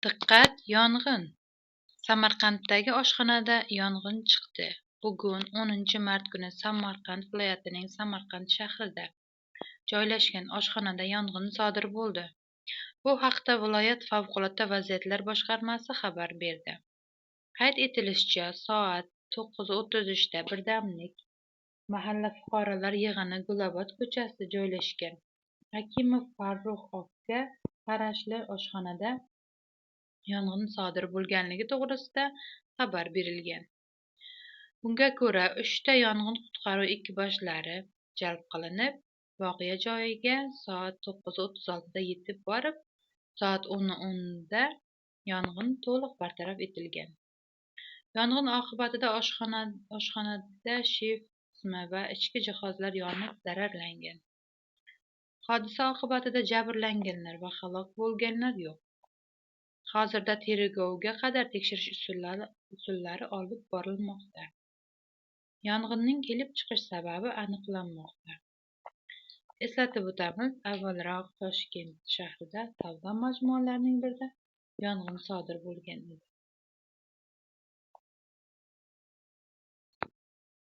Diqqat, yong'in! Samarqanddagi oshxonada yong'in chiqdi. Bugun 10-mart kuni Samarqand viloyatining Samarqand shahrida joylashgan oshxonada yong'in sodir bo'ldi. Bu haqda viloyat Favqulodda vaziyatlar boshqarmasi xabar berdi. Qayd etilishicha, soat 9:30 da birdamlik mahalla fuqarolar yig'ini Gulobod ko'chasida joylashgan Hakimov Farruxovga qarashli oshxonada yong'in sodir bo'lganligi to'g'risida xabar berilgan. Bunga ko'ra, 3 ta yong'in qutqaruv ekipajlari jalb qilinib, voqea joyiga soat 9:36 da yetib borib, soat 10:10 da yong'in to'liq bartaraf etilgan. Yong'in oqibatida oshxonada shef qismi va ichki jihozlar yonib zararlangan. Hodisa oqibatida jabrlanganlar va halok bo'lganlar yo'q. Hozirda tergovga qadar tekshirish usullari olib borilmoqda. Yong'inning kelib chiqish sababi aniqlanmoqda. Eslatib o'tamiz, avvalroq Toshkent shahrida savdo majmualarining birida yong'in sodir bo'lgan edi.